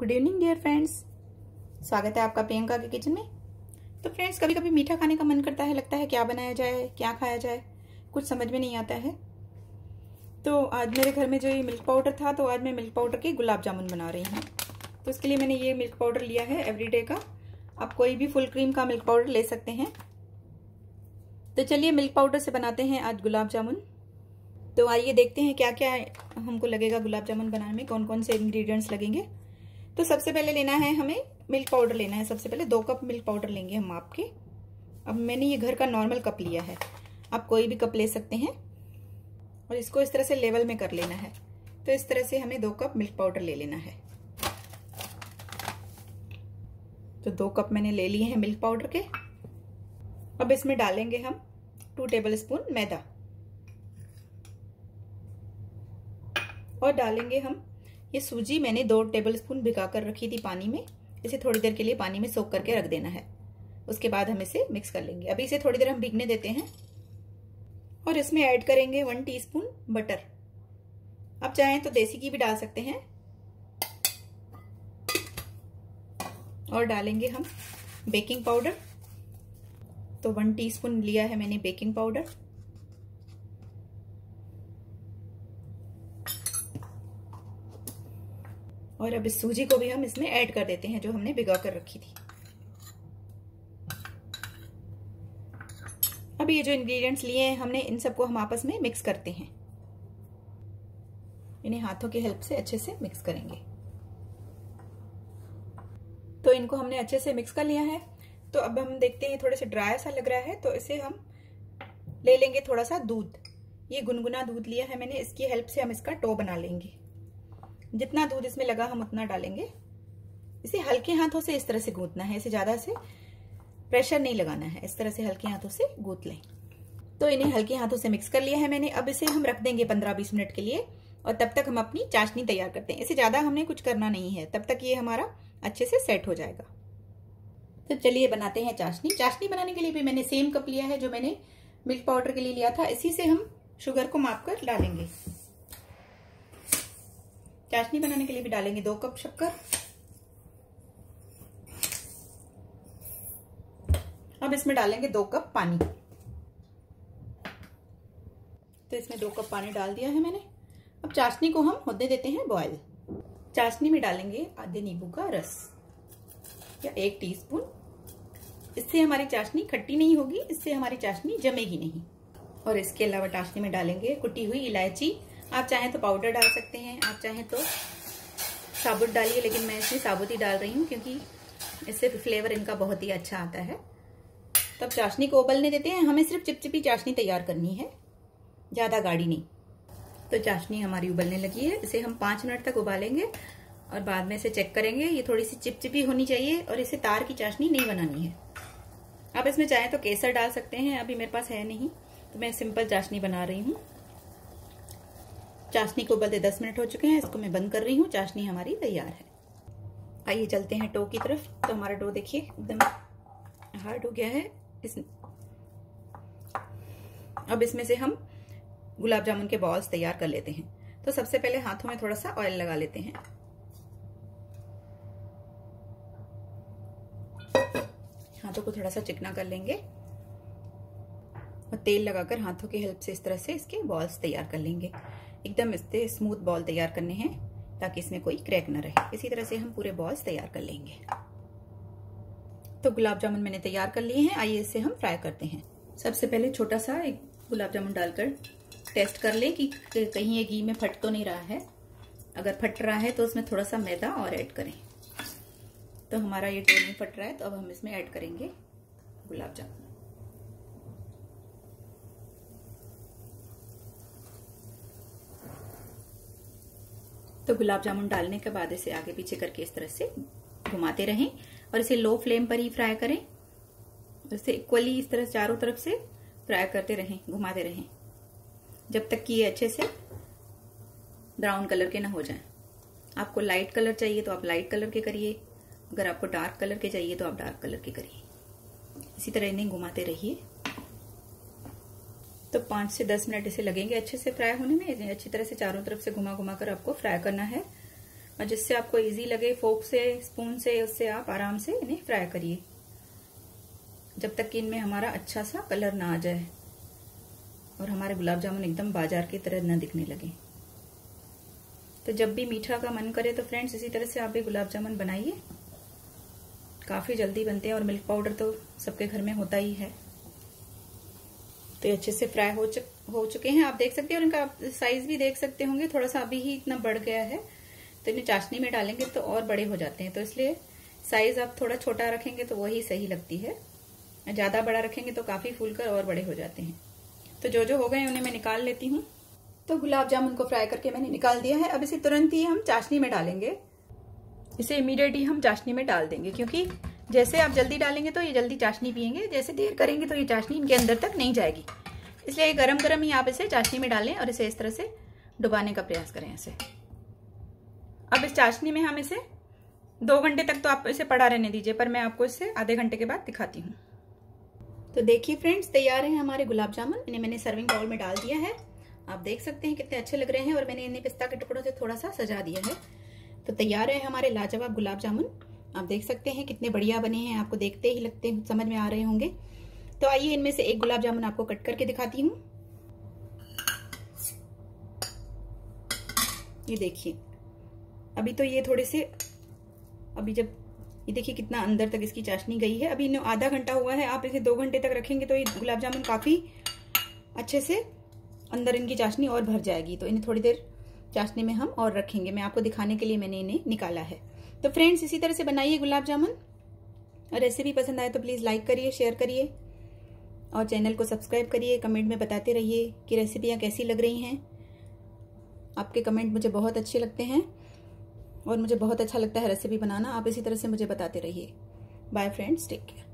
Good evening dear friends, स्वागत है आपका प्रियंका के किचन में। तो फ्रेंड्स, कभी कभी मीठा खाने का मन करता है, लगता है क्या बनाया जाए, क्या खाया जाए, कुछ समझ में नहीं आता है। तो आज मेरे घर में जो ये मिल्क पाउडर था, तो आज मैं मिल्क पाउडर के गुलाब जामुन बना रही हूँ। तो इसके लिए मैंने ये मिल्क पाउडर लिया है एवरीडे का। आप कोई भी फुल क्रीम का मिल्क पाउडर ले सकते हैं। तो चलिए मिल्क पाउडर से बनाते हैं आज गुलाब जामुन। तो आइए देखते हैं क्या क्या हमको लगेगा गुलाब जामुन बनाने में, कौन कौन से इंग्रेडिएंट्स लगेंगे। तो सबसे पहले लेना है हमें मिल्क पाउडर लेना है। सबसे पहले 2 कप मिल्क पाउडर लेंगे हम माप के। अब मैंने ये घर का नॉर्मल कप लिया है, आप कोई भी कप ले सकते हैं। और इसको इस तरह से लेवल में कर लेना है। तो इस तरह से हमें 2 कप मिल्क पाउडर ले लेना है। तो 2 कप मैंने ले लिए हैं मिल्क पाउडर के। अब इसमें डालेंगे हम 2 टेबल स्पून मैदा और डालेंगे हम ये सूजी। मैंने 2 टेबल स्पून भिगा कर रखी थी पानी में। इसे थोड़ी देर के लिए पानी में सोक करके रख देना है। उसके बाद हम इसे मिक्स कर लेंगे। अभी इसे थोड़ी देर हम भीगने देते हैं और इसमें ऐड करेंगे 1 टीस्पून बटर। आप चाहें तो देसी घी भी डाल सकते हैं। और डालेंगे हम बेकिंग पाउडर। तो 1 टीस्पून लिया है मैंने बेकिंग पाउडर। और अब इस सूजी को भी हम इसमें ऐड कर देते हैं जो हमने भिगा कर रखी थी। अब ये जो इंग्रेडिएंट्स लिए हैं हमने, इन सबको हम आपस में मिक्स करते हैं। इन्हें हाथों की हेल्प से अच्छे से मिक्स करेंगे। तो इनको हमने अच्छे से मिक्स कर लिया है। तो अब हम देखते हैं थोड़े से ड्राई सा लग रहा है, तो इसे हम ले लेंगे थोड़ा सा दूध। ये गुनगुना दूध लिया है मैंने, इसकी हेल्प से हम इसका डो बना लेंगे। जितना दूध इसमें लगा हम उतना डालेंगे। इसे हल्के हाथों से इस तरह से गूंथना है, इसे ज्यादा से प्रेशर नहीं लगाना है। इस तरह से हल्के हाथों से गूंथ लें। तो इन्हें हल्के हाथों से मिक्स कर लिया है मैंने। अब इसे हम रख देंगे 15-20 मिनट के लिए और तब तक हम अपनी चाशनी तैयार करते हैं। इसे ज्यादा हमने कुछ करना नहीं है, तब तक ये हमारा अच्छे से सेट हो जाएगा। तो चलिए बनाते हैं चाशनी। चाशनी बनाने के लिए भी मैंने सेम कप लिया है जो मैंने मिल्क पाउडर के लिए लिया था। इसी से हम शुगर को माप कर डालेंगे। चाशनी बनाने के लिए भी डालेंगे 2 कप शक्कर। अब इसमें डालेंगे 2 कप पानी। तो इसमें 2 कप पानी डाल दिया है मैंने। अब चाशनी को हम होने देते हैं बॉयल। चाशनी में डालेंगे आधे नींबू का रस या 1 टीस्पून। इससे हमारी चाशनी खट्टी नहीं होगी, इससे हमारी चाशनी जमेगी नहीं। और इसके अलावा चाशनी में डालेंगे कुटी हुई इलायची। आप चाहें तो पाउडर डाल सकते हैं, आप चाहें तो साबुत डालिए, लेकिन मैं इसमें साबुत ही डाल रही हूँ क्योंकि इससे फ्लेवर इनका बहुत ही अच्छा आता है। तब चाशनी को उबलने देते हैं। हमें सिर्फ चिपचिपी चाशनी तैयार करनी है, ज्यादा गाढ़ी नहीं। तो चाशनी हमारी उबलने लगी है। इसे हम 5 मिनट तक उबालेंगे और बाद में इसे चेक करेंगे। ये थोड़ी सी चिपचिपी होनी चाहिए और इसे तार की चाशनी नहीं बनानी है। आप इसमें चाहें तो केसर डाल सकते हैं, अभी मेरे पास है नहीं तो मैं सिंपल चाशनी बना रही हूँ। चाशनी को उबलते 10 मिनट हो चुके हैं। इसको मैं बंद कर रही हूँ। चाशनी हमारी तैयार है। आइए चलते हैं डो की तरफ। तो हमारा डो देखिए एकदम हार्ड हो गया है। अब इसमें से हम गुलाब जामुन के बॉल्स तैयार कर लेते हैं। तो सबसे पहले हाथों में थोड़ा सा ऑयल लगा लेते हैं। हाथों को थोड़ा सा चिकना कर लेंगे और तेल लगाकर हाथों की हेल्प से इस तरह से इसके बॉल्स तैयार कर लेंगे। एकदम इससे स्मूथ बॉल तैयार करने हैं ताकि इसमें कोई क्रैक ना रहे। इसी तरह से हम पूरे बॉल्स तैयार कर लेंगे। तो गुलाब जामुन मैंने तैयार कर लिए हैं। आइए इसे हम फ्राई करते हैं। सबसे पहले छोटा सा एक गुलाब जामुन डालकर टेस्ट कर लें कि कहीं ये घी में फट तो नहीं रहा है। अगर फट रहा है तो उसमें थोड़ा सा मैदा और ऐड करें। तो हमारा ये डो नहीं फट रहा है, तो अब हम इसमें ऐड करेंगे गुलाब जामुन। तो गुलाब जामुन डालने के बाद इसे आगे पीछे करके इस तरह से घुमाते रहें और इसे लो फ्लेम पर ही फ्राई करें। इसे इक्वली इस तरह चारों तरफ से फ्राई करते रहें, घुमाते रहें जब तक कि ये अच्छे से ब्राउन कलर के ना हो जाएं। आपको लाइट कलर चाहिए तो आप लाइट कलर के करिए, अगर आपको डार्क कलर के चाहिए तो आप डार्क कलर के करिए। इसी तरह इन्हें घुमाते रहिए। तो 5 से 10 मिनट इसे लगेंगे अच्छे से फ्राई होने में। अच्छी तरह से चारों तरफ से घुमा घुमा कर आपको फ्राई करना है। और जिससे आपको इजी लगे, फोक से, स्पून से, उससे आप आराम से इन्हें फ्राई करिए जब तक कि इनमें हमारा अच्छा सा कलर ना आ जाए और हमारे गुलाब जामुन एकदम बाजार की तरह ना दिखने लगे। तो जब भी मीठा का मन करे तो फ्रेंड्स इसी तरह से आप भी गुलाब जामुन बनाइए, काफी जल्दी बनते हैं और मिल्क पाउडर तो सबके घर में होता ही है। तो ये अच्छे से फ्राई हो चुके हैं, आप देख सकते हैं। और इनका साइज भी देख सकते होंगे, थोड़ा सा अभी ही इतना बढ़ गया है। तो इन्हें चाशनी में डालेंगे तो और बड़े हो जाते हैं, तो इसलिए साइज आप थोड़ा छोटा रखेंगे तो वही सही लगती है। ज्यादा बड़ा रखेंगे तो काफी फूलकर और बड़े हो जाते हैं। तो जो हो गए उन्हें मैं निकाल लेती हूँ। तो गुलाब जामुन को फ्राई करके मैंने निकाल दिया है। अब इसे तुरंत ही हम चाशनी में डालेंगे। इसे इमीडिएट ही हम चाशनी में डाल देंगे, क्योंकि जैसे आप जल्दी डालेंगे तो ये जल्दी चाशनी पियेंगे, जैसे देर करेंगे तो ये चाशनी इनके अंदर तक नहीं जाएगी। इसलिए गरम गरम ही आप इसे चाशनी में डालें और इसे इस तरह से डुबाने का प्रयास करें इसे। अब इस चाशनी में हम इसे 2 घंटे तक तो आप इसे पड़ा रहने दीजिए, पर मैं आपको इसे आधे घंटे के बाद दिखाती हूँ। तो देखिए फ्रेंड्स, तैयार है हमारे गुलाब जामुन। इन्हें मैंने सर्विंग बाउल में डाल दिया है। आप देख सकते हैं कितने अच्छे लग रहे हैं और मैंने इन्हें पिस्ता के टुकड़ों से थोड़ा सा सजा दिया है। तो तैयार है हमारे लाजवाब गुलाब जामुन। आप देख सकते हैं कितने बढ़िया बने हैं, आपको देखते ही समझ में आ रहे होंगे। तो आइए इनमें से एक गुलाब जामुन आपको कट करके दिखाती हूँ। ये देखिए, अभी तो ये थोड़े से, अभी जब ये देखिए कितना अंदर तक इसकी चाशनी गई है। अभी इन्हें आधा घंटा हुआ है, आप इसे 2 घंटे तक रखेंगे तो ये गुलाब जामुन काफी अच्छे से अंदर इनकी चाशनी और भर जाएगी। तो इन्हें थोड़ी देर चाशनी में हम और रखेंगे। मैं आपको दिखाने के लिए मैंने इन्हें निकाला है। तो फ्रेंड्स, इसी तरह से बनाइए गुलाब जामुन। और रेसिपी पसंद आए तो प्लीज लाइक करिए, शेयर करिए और चैनल को सब्सक्राइब करिए। कमेंट में बताते रहिए कि रेसिपियां कैसी लग रही हैं। आपके कमेंट मुझे बहुत अच्छे लगते हैं और मुझे बहुत अच्छा लगता है रेसिपी बनाना। आप इसी तरह से मुझे बताते रहिए। Bye friends, take care.